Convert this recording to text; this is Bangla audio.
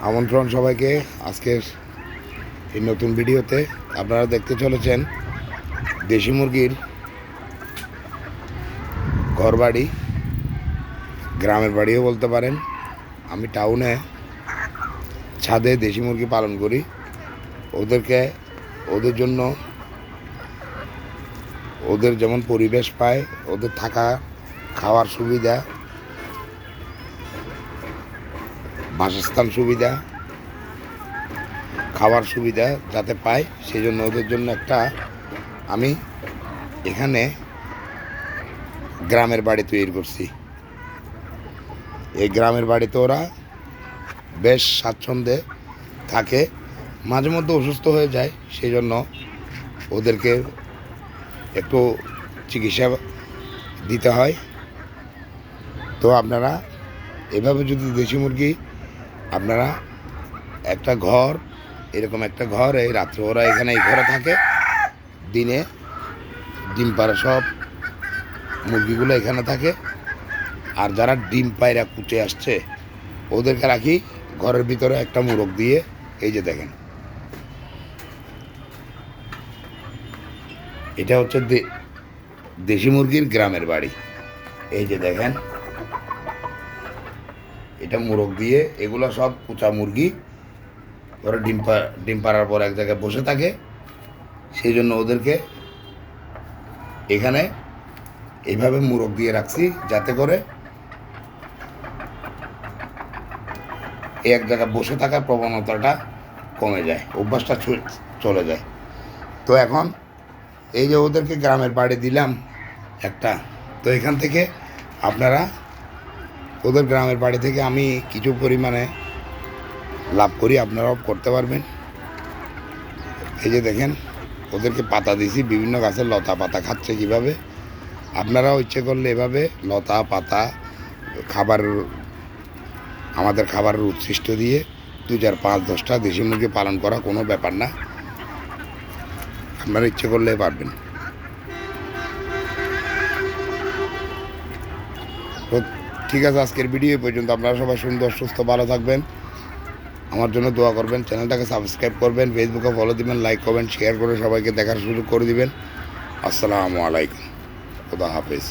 আমন্ত্রণ সবাইকে আজকের এই নতুন ভিডিওতে। আপনারা দেখতে চলেছেন দেশি মুরগির ঘর বাড়ি, গ্রামের বাড়িও বলতে পারেন। আমি টাউনে ছাদে দেশি মুরগি পালন করি। ওদের জন্য ওদের যেমন পরিবেশ পায়, ওদের থাকা খাওয়ার সুবিধা, বাসস্থান সুবিধা, খাওয়ার সুবিধা যাতে পায়, সেই জন্য ওদের জন্য আমি এখানে গ্রামের বাড়ি তৈরি করছি। এই গ্রামের বাড়িতে ওরা বেশ স্বাচ্ছন্দ্যে থাকে। মাঝে মধ্যে অসুস্থ হয়ে যায়, সেই জন্য ওদেরকে একটু চিকিৎসা দিতে হয়। তো আপনারা এভাবে যদি দেশি মুরগি আপনারা এরকম একটা ঘর, এই রাত্রে ওরা এখানে এই ঘরে থাকে, দিনে ডিম পাড়া সব মুরগিগুলো এখানে থাকে। আর যারা ডিম পায়রা কুটে আসছে ওদেরকে রাখি ঘরের ভিতরে একটা মোরগ দিয়ে। এই যে দেখেন, এটা হচ্ছে দেশি মুরগির গ্রামের বাড়ি। এই যে দেখেন, এটা মোরগ দিয়ে, এগুলো সব কুচা মুরগি। ওরা ডিম পাড়ার পর এক জায়গায় বসে থাকে, সেই জন্য ওদেরকে এখানে এইভাবে মোরগ দিয়ে রাখছি, যাতে করে এক জায়গায় বসে থাকার প্রবণতাটা কমে যায়, অভ্যাসটা চলে যায়। তো এখন এই যে ওদেরকে গ্রামের বাড়ি দিলাম তো এখান থেকে আপনারা ওদের গ্রামের বাড়ি থেকে আমি কিছু পরিমাণে লাভ করি, আপনারাও করতে পারবেন। এই যে দেখেন, ওদেরকে পাতা দিছি, বিভিন্ন গাছের লতা পাতা খাচ্ছে কীভাবে। আপনারাও ইচ্ছে করলে এভাবে লতা পাতা আমাদের খাবারের উচ্ছিষ্ট দিয়ে 2, 4, 5, 10টা দেশি মুরগি পালন করা কোনো ব্যাপার না। আপনারা ইচ্ছে করলে পারবেন। তো ঠিক আছে, আজকের ভিডিও পর্যন্ত। আপনারা সবাই সুন্দর সুস্থ ভালো থাকবেন, আমার জন্য দোয়া করবেন, চ্যানেলটাকে সাবস্ক্রাইব করবেন, ফেসবুকে ফলো দিবেন, লাইক করবেন, শেয়ার করে সবাইকে দেখার সুযোগ করে দিবেন। আসসালামু আলাইকুম, খুদা হাফেজ।